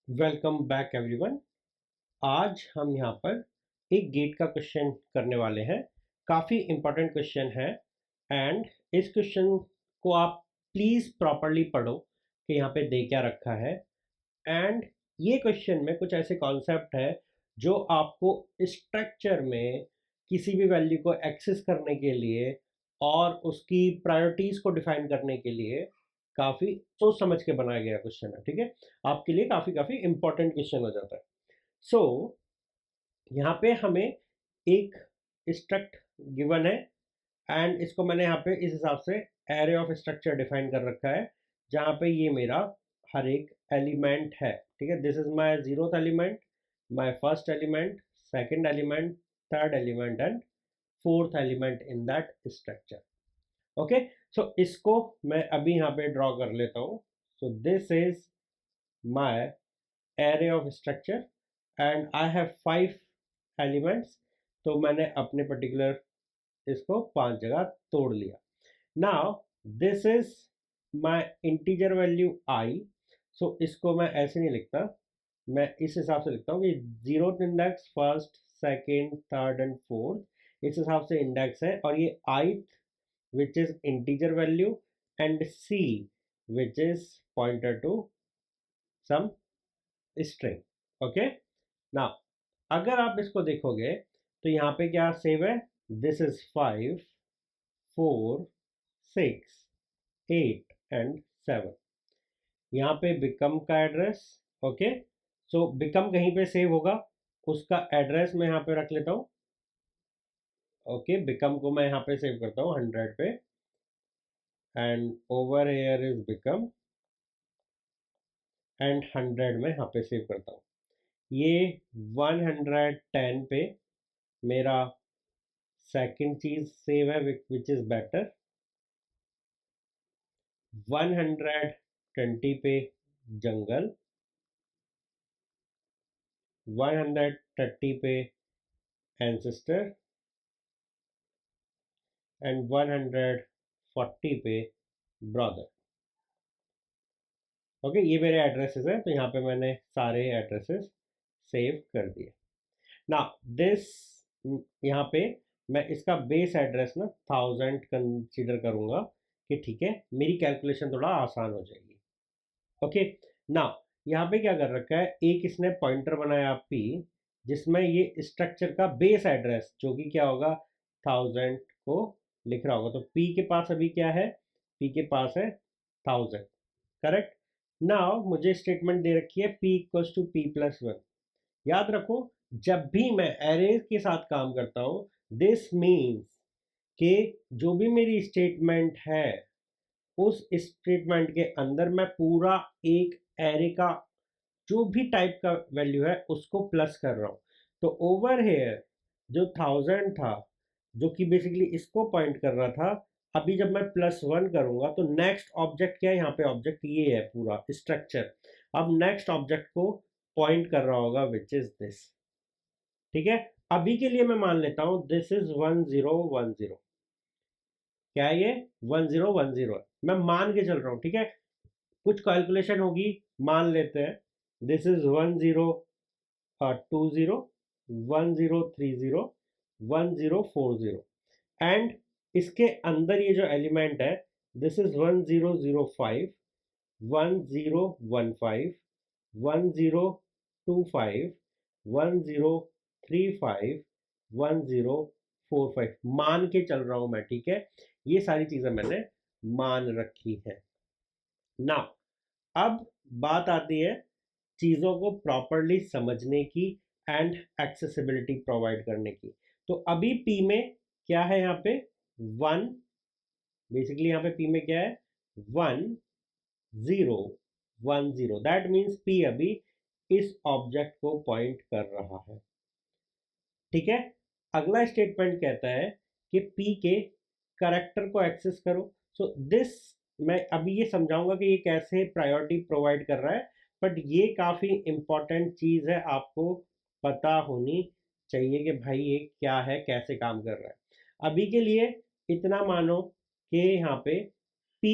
Welcome back everyone. आज हम यहाँ पर एक गेट का क्वेश्चन करने वाले हैं। काफ़ी इम्पोर्टेंट क्वेश्चन है एंड इस क्वेश्चन को आप प्लीज़ प्रॉपरली पढ़ो कि यहाँ पे दे क्या रखा है। एंड ये क्वेश्चन में कुछ ऐसे कॉन्सेप्ट है जो आपको स्ट्रक्चर में किसी भी वैल्यू को एक्सेस करने के लिए और उसकी प्रायोरिटीज़ को डिफाइन करने के लिए काफ़ी सोच समझ के बनाया गया क्वेश्चन है। ठीक है, आपके लिए काफ़ी काफ़ी इंपॉर्टेंट क्वेश्चन हो जाता है। सो यहाँ पे हमें एक स्ट्रक्ट गिवन है एंड इसको मैंने यहाँ पे इस हिसाब से एरे ऑफ स्ट्रक्चर डिफाइन कर रखा है, जहाँ पे ये मेरा हर एक एलिमेंट है। ठीक है, this is my zeroth element, my first element, second element, third element and fourth element in that structure. Okay, so इसको मैं अभी यहाँ पे ड्रॉ कर लेता हूँ। So this is my array of structure and I have 5 elements. तो मैंने अपने पर्टिकुलर इसको 5 जगह तोड़ लिया। Now this is my integer value I. So इसको मैं ऐसे नहीं लिखता, मैं इस हिसाब से लिखता हूँ कि zeroth index, first, second, third and fourth, इस हिसाब से इंडेक्स है। और ये ith which is integer value and c which is pointer to some string. Okay, now अगर आप इसको देखोगे तो यहाँ पे क्या सेव है, दिस इज 5, 4, 6, 8 एंड 7। यहाँ पे बिकम का एड्रेस, ओके, सो बिकम कहीं पे सेव होगा, उसका एड्रेस मैं यहाँ पे रख लेता हूँ। ओके, बिकम को मैं यहाँ पे सेव करता हूँ 100 पे and over here is become and 100 में यहाँ पे सेव करता हूँ। ये 110 पे मेरा सेकंड चीज सेव है विच इज बेटर, 120 पे जंगल, 130 पे एंसेस्टर एंड 140 पे ब्रदर। ओके, ये मेरे एड्रेसेस हैं, तो यहाँ पे मैंने सारे एड्रेसेस सेव कर दिए। ना दिस, यहाँ पे मैं इसका बेस एड्रेस ना 1000 कंसीडर करूँगा कि ठीक है मेरी कैलकुलेशन थोड़ा आसान हो जाएगी। ओके, ना यहाँ पे क्या कर रखा है, एक इसने पॉइंटर बनाया p जिसमें ये स्ट्रक्चर का बेस एड्रेस जो कि क्या होगा 1000 को लिख रहा होगा। तो p के पास अभी क्या है, p के पास है 1000, करेक्ट। नाउ मुझे स्टेटमेंट दे रखी है p इक्वल्स टू p+1। याद रखो, जब भी मैं एरे के साथ काम करता हूं, दिस मीन्स कि जो भी मेरी स्टेटमेंट है उस स्टेटमेंट के अंदर मैं पूरा एक एरे का जो भी टाइप का वैल्यू है उसको प्लस कर रहा हूँ। तो ओवर हेयर जो 1000 था, जो कि बेसिकली इसको पॉइंट कर रहा था, अभी जब मैं +1 करूंगा तो नेक्स्ट ऑब्जेक्ट क्या है, यहाँ पे ऑब्जेक्ट ये है पूरा स्ट्रक्चर। अब नेक्स्ट ऑब्जेक्ट को पॉइंट कर रहा होगा विच इज दिस। ठीक है, अभी के लिए मैं मान लेता हूं दिस इज 1010। क्या है ये, 1010 है, मैं मान के चल रहा हूं। ठीक है, कुछ कैलकुलेशन होगी, मान लेते हैं दिस इज 1020, 1030, 1040 एंड इसके अंदर ये जो एलिमेंट है दिस इज 1005, 1015, 1025, 1035, 1045 मान के चल रहा हूं मैं। ठीक है, ये सारी चीजें मैंने मान रखी है। नाउ अब बात आती है चीज़ों को प्रॉपरली समझने की एंड एक्सेसिबिलिटी प्रोवाइड करने की। तो अभी P में क्या है, यहाँ पे 1, बेसिकली यहाँ पे P में क्या है 1010, दैट मीन्स P अभी इस ऑब्जेक्ट को पॉइंट कर रहा है। ठीक है, अगला स्टेटमेंट कहता है कि P के करेक्टर को एक्सेस करो। सो दिस मैं अभी ये समझाऊंगा कि ये कैसे प्रायोरिटी प्रोवाइड कर रहा है, बट ये काफ़ी इंपॉर्टेंट चीज़ है, आपको पता होनी चाहिए कि भाई ये क्या है, कैसे काम कर रहा है। अभी के लिए इतना मानो कि यहाँ पे P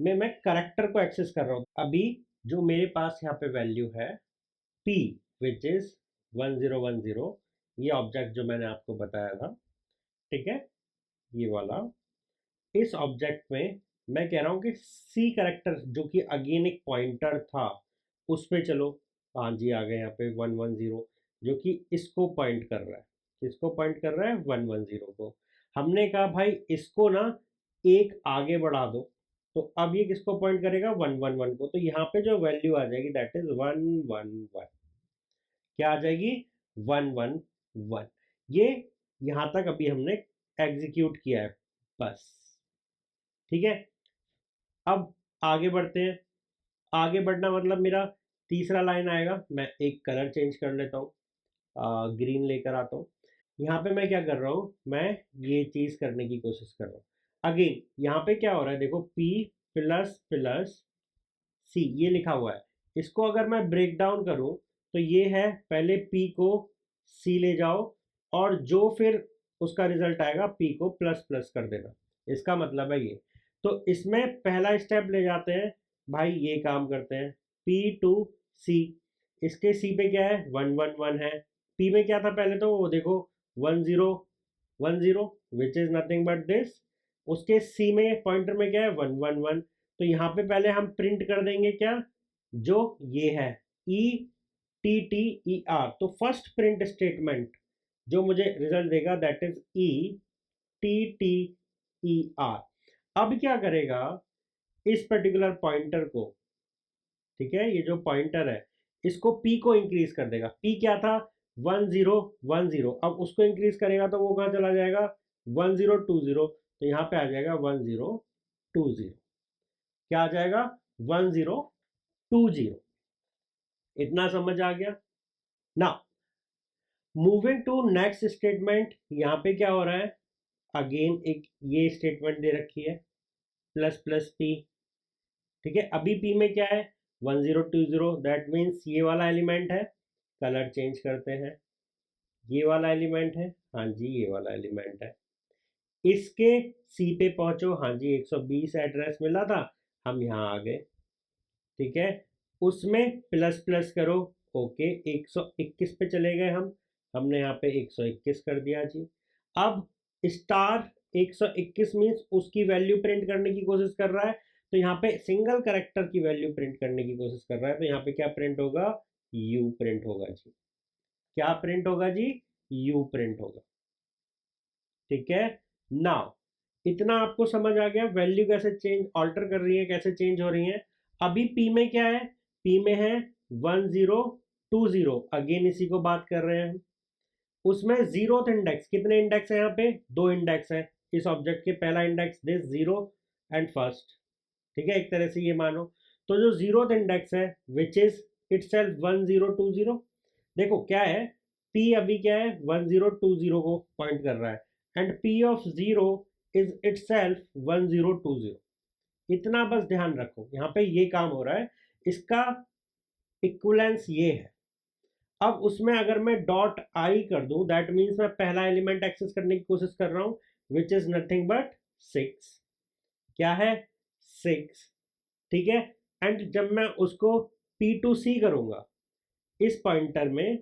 में मैं करेक्टर को एक्सेस कर रहा हूँ। अभी जो मेरे पास यहाँ पे वैल्यू है P विच इज 1010, ये ऑब्जेक्ट जो मैंने आपको बताया था, ठीक है, ये वाला। इस ऑब्जेक्ट में मैं कह रहा हूं कि सी करेक्टर जो कि अगेन एक पॉइंटर था उस पे चलो। हाँ जी, आ गए यहाँ पे 110 जो कि इसको पॉइंट कर रहा है। किसको पॉइंट कर रहा है? 110 को। हमने कहा भाई इसको ना एक आगे बढ़ा दो, तो अब ये किसको पॉइंट करेगा? 111 को। तो यहाँ पे जो वैल्यू आ जाएगी दैट इज 111। क्या आ जाएगी? 111। ये यहाँ तक अभी हमने एग्जीक्यूट किया है बस, ठीक है। अब आगे बढ़ते हैं। आगे बढ़ना मतलब मेरा तीसरा लाइन आएगा। मैं एक कलर चेंज कर लेता हूँ, ग्रीन लेकर आता हूँ। यहाँ पे मैं क्या कर रहा हूँ? मैं ये चीज़ करने की कोशिश कर रहा हूँ। अगेन यहाँ पे क्या हो रहा है देखो, P प्लस प्लस C ये लिखा हुआ है। इसको अगर मैं ब्रेक डाउन करूँ तो ये है, पहले P को C ले जाओ और जो फिर उसका रिजल्ट आएगा P को प्लस प्लस कर देना। इसका मतलब है ये। तो इसमें पहला स्टेप ले जाते हैं भाई, ये काम करते हैं। P टू C, इसके C पे क्या है? 111 है। P में क्या था पहले? तो वो देखो 1010 which is nothing but this. उसके C में पॉइंटर में क्या है? 111। तो यहाँ पे पहले हम प्रिंट कर देंगे क्या? जो ये है ETTER। तो फर्स्ट प्रिंट स्टेटमेंट जो मुझे रिजल्ट देगा दैट इज ETTER। अब क्या करेगा इस पर्टिकुलर पॉइंटर को, ठीक है, ये जो पॉइंटर है इसको P को इंक्रीज कर देगा। P क्या था? 1010। अब उसको इंक्रीज करेगा तो वो कहाँ चला जाएगा? 1020। तो यहाँ पे आ जाएगा 1020। क्या आ जाएगा? 1020। इतना समझ आ गया ना? Moving to next statement. यहाँ पे क्या हो रहा है? अगेन एक ये स्टेटमेंट दे रखी है प्लस प्लस पी, ठीक है। अभी पी में क्या है? 1020। दैट मीन्स ये वाला एलिमेंट है। कलर चेंज करते हैं, ये वाला एलिमेंट है। हाँ जी, ये वाला एलिमेंट है। इसके सी पे पहुंचो। हाँ जी, 120 एड्रेस मिला था, हम यहाँ आ गए, ठीक है। उसमें प्लस प्लस करो। ओके, 121 पे चले गए हम। हमने यहाँ पे 121 कर दिया जी। अब स्टार 121 मीन्स उसकी वैल्यू प्रिंट करने की कोशिश कर रहा है। तो यहाँ पे सिंगल करेक्टर की वैल्यू प्रिंट करने की कोशिश कर रहा है। तो यहाँ पे क्या प्रिंट होगा? यू प्रिंट होगा जी। क्या प्रिंट होगा जी? यू प्रिंट होगा, ठीक है। नाउ इतना आपको समझ आ गया वैल्यू कैसे चेंज ऑल्टर कर रही है, कैसे चेंज हो रही है। अभी पी में क्या है? पी में है 1020। अगेन इसी को बात कर रहे हैं हम। उसमें जीरोथ इंडेक्स, कितने इंडेक्स है यहाँ पे? 2 इंडेक्स है इस ऑब्जेक्ट के। पहला इंडेक्स दिस 0 एंड फर्स्ट, ठीक है, एक तरह से ये मानो। तो जो जीरोथ इंडेक्स है विच इज इटसेल्फ 1020। देखो क्या है, P अभी क्या है? 1020 को पॉइंट कर रहा है and P of 0 is itself 1020। इतना बस ध्यान रखो, यहाँ पे ये काम हो रहा है। इसका इक्विवेलेंस ये है। अब उसमें अगर मैं डॉट आई कर दूं दैट मीन्स मैं पहला एलिमेंट एक्सेस करने की कोशिश कर रहा हूं विच इज नथिंग बट 6। क्या है? 6, ठीक है। एंड जब मैं उसको P टू C करूंगा इस पॉइंटर में,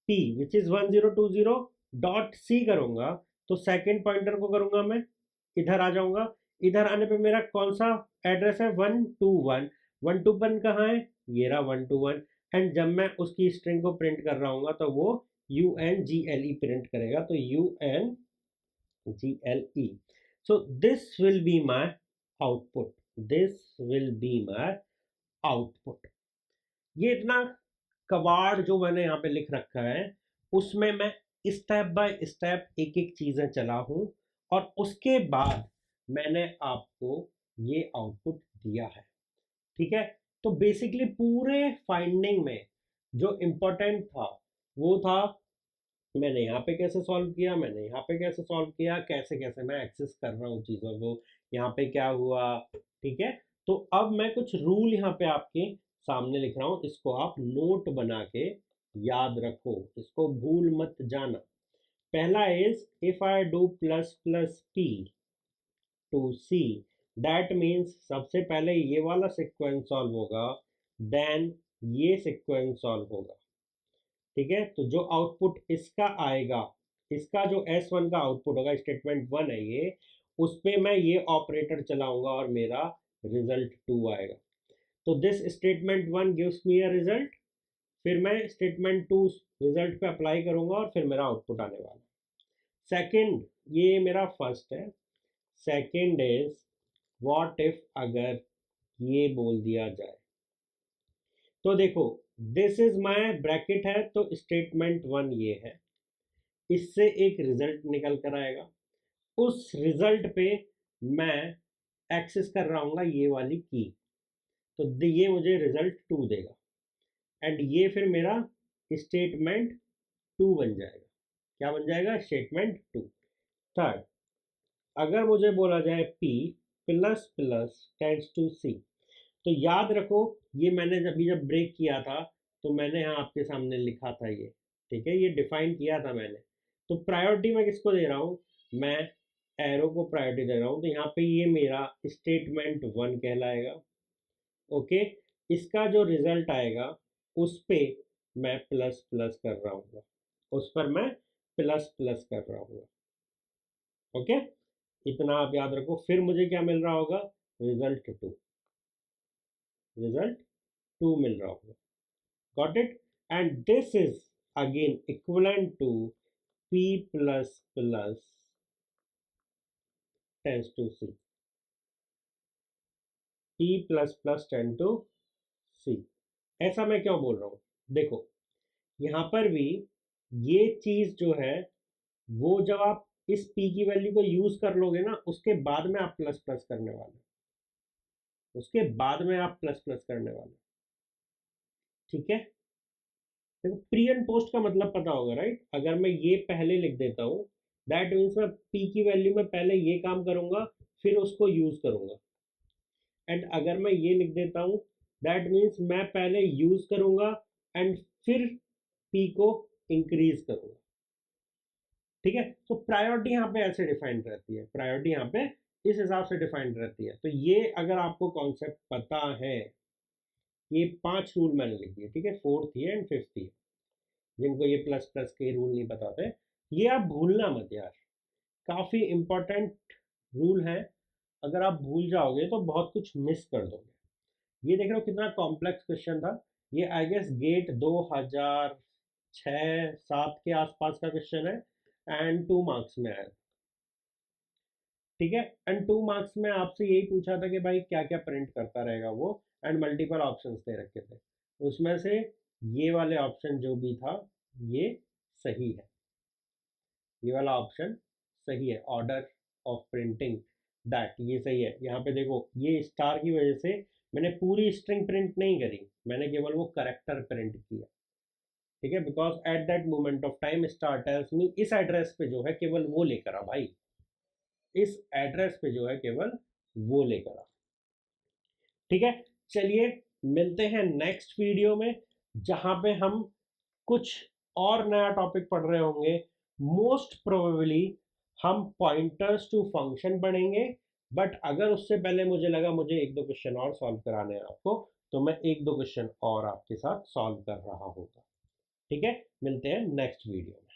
P which is 1020 dot C करूंगा, तो सेकेंड पॉइंटर को करूंगा मैं, इधर आ जाऊंगा। इधर आने पे मेरा कौन सा एड्रेस है? 121। 121 कहाँ है? ये रहा 121। एंड जब मैं उसकी स्ट्रिंग को प्रिंट कर रहा हूँ तो वो UNGLE प्रिंट करेगा। तो UNGLE। So this will be my output. This will be my output. ये इतना कबाड़ जो मैंने यहाँ पे लिख रखा है उसमें मैं स्टेप बाय स्टेप एक एक चीज़ें चला हूँ और उसके बाद मैंने आपको ये आउटपुट दिया है, ठीक है। तो बेसिकली पूरे फाइंडिंग में जो इम्पोर्टेंट था वो था मैंने यहाँ पे कैसे सॉल्व किया, मैंने यहाँ पे कैसे सॉल्व किया, कैसे कैसे मैं एक्सेस कर रहा हूँ चीज़ों को, यहाँ पे क्या हुआ, ठीक है। तो अब मैं कुछ रूल यहाँ पे आपके सामने लिख रहा हूँ, इसको आप नोट बना के याद रखो, इसको भूल मत जाना। पहला is if I do plus plus P to C that means सबसे पहले ये वाला सीक्वेंस सॉल्व होगा, देन ये सीक्वेंस सॉल्व होगा। ठीक है, तो जो आउटपुट इसका आएगा, इसका जो S1 का आउटपुट होगा, स्टेटमेंट 1 है ये, उस पर मैं ये ऑपरेटर चलाऊंगा और मेरा रिजल्ट 2 आएगा। तो this statement 1 gives me a result, फिर मैं स्टेटमेंट 2 रिजल्ट पे अप्लाई करूंगा और फिर मेरा आउटपुट आने वाला है। सेकेंड, ये मेरा फर्स्ट है। सेकेंड इज व्हाट इफ अगर ये बोल दिया जाए, तो देखो दिस इज माय ब्रैकेट है, तो स्टेटमेंट 1 ये है, इससे एक रिजल्ट निकल कर आएगा, उस रिजल्ट पे मैं एक्सेस कर रहा हूँ ये वाली की, तो ये मुझे रिजल्ट 2 देगा, एंड ये फिर मेरा स्टेटमेंट 2 बन जाएगा। क्या बन जाएगा? स्टेटमेंट 2। थर्ड, अगर मुझे बोला जाए P plus plus tends to C, तो याद रखो ये मैंने जब ब्रेक किया था तो मैंने यहाँ आपके सामने लिखा था ये, ठीक है, ये डिफाइन किया था मैंने। तो प्रायोरिटी मैं किसको दे रहा हूँ? मैं एरो को प्रायोरिटी दे रहा हूँ, तो यहाँ पे ये मेरा स्टेटमेंट 1 कहलाएगा। ओके, इसका जो रिजल्ट आएगा उस पे मैं प्लस प्लस कर रहा हूँ, उस पर मैं प्लस प्लस कर रहा हूँ। ओके, इतना आप याद रखो। फिर मुझे क्या मिल रहा होगा? रिजल्ट 2, रिजल्ट 2 मिल रहा होगा। Got it? And this is again equivalent to P plus plus tends to C, P plus plus ten to C। ऐसा मैं क्यों बोल रहा हूँ? देखो यहाँ पर भी ये चीज जो है वो जब आप इस P की वैल्यू को यूज कर लोगे ना, उसके बाद में आप प्लस प्लस करने वाले, उसके बाद में आप प्लस प्लस करने वाले। ठीक है, देखो प्री एंड पोस्ट का मतलब पता होगा, राइट? अगर मैं ये पहले लिख देता हूँ, दैट मीन्स मैं P की वैल्यू में पहले ये काम करूंगा फिर उसको यूज करूंगा, एंड अगर मैं ये लिख देता हूँ दैट मीन्स मैं पहले यूज करूंगा एंड फिर P को इंक्रीज करूंगा। ठीक है, तो प्रायोरिटी यहाँ पे ऐसे डिफाइंड रहती है, प्रायोरिटी यहाँ पे इस हिसाब से डिफाइंड रहती है। तो ये अगर आपको कॉन्सेप्ट पता है, ये 5 रूल मैंने लिख दिए, ठीक है, 4th ही एंड 5th ही, जिनको ये प्लस प्लस के रूल नहीं बताते, ये आप भूलना मत यार, काफ़ी इंपॉर्टेंट रूल है। अगर आप भूल जाओगे तो बहुत कुछ मिस कर दोगे। ये देख रहे हो कितना कॉम्प्लेक्स क्वेश्चन था, ये आई गेस गेट 2006-7 के आसपास का क्वेश्चन है, एंड 2 मार्क्स में आया। ठीक है, एंड 2 मार्क्स में आपसे यही पूछा था कि भाई क्या क्या प्रिंट करता रहेगा वो, एंड मल्टीपल ऑप्शंस दे रखे थे, उसमें से ये वाले ऑप्शन जो भी था ये सही है, ये वाला ऑप्शन सही है, ऑर्डर ऑफ प्रिंटिंग दैट, ये सही है। यहाँ पे देखो ये स्टार की वजह से मैंने पूरी स्ट्रिंग प्रिंट नहीं करी, मैंने केवल वो करेक्टर प्रिंट किया। ठीक है, because at that moment of time star tells me इस एड्रेस पे जो है केवल वो लेकर आ भाई, इस एड्रेस पे जो है केवल वो लेकर आ। ठीक है, चलिए मिलते हैं नेक्स्ट वीडियो में, जहां पे हम कुछ और नया टॉपिक पढ़ रहे होंगे। मोस्ट प्रोबेबली हम पॉइंटर्स टू फंक्शन पढ़ेंगे, बट अगर उससे पहले मुझे लगा मुझे 1-2 क्वेश्चन और सॉल्व कराने हैं आपको, तो मैं 1-2 क्वेश्चन और आपके साथ सॉल्व कर रहा होगा। ठीक है, मिलते हैं नेक्स्ट वीडियो में।